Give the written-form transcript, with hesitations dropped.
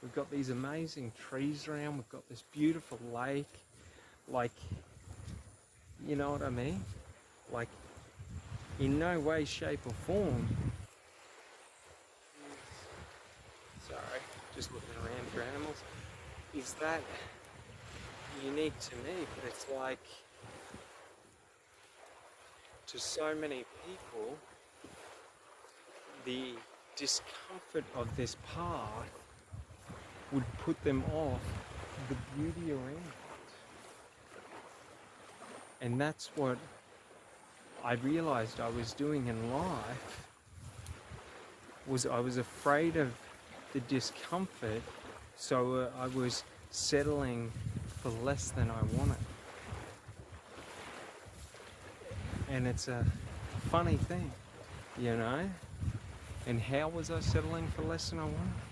We've got these amazing trees around. We've got this beautiful lake. Like, you know what I mean? Like, in no way, shape or form. Sorry, just looking around for animals. Is that unique to me? But it's like, to so many people, the discomfort of this path would put them off the beauty around it. And that's what I realized I was doing in life, was I was afraid of the discomfort, so I was settling for less than I wanted. And it's a funny thing, you know? And how was I settling for less than I wanted?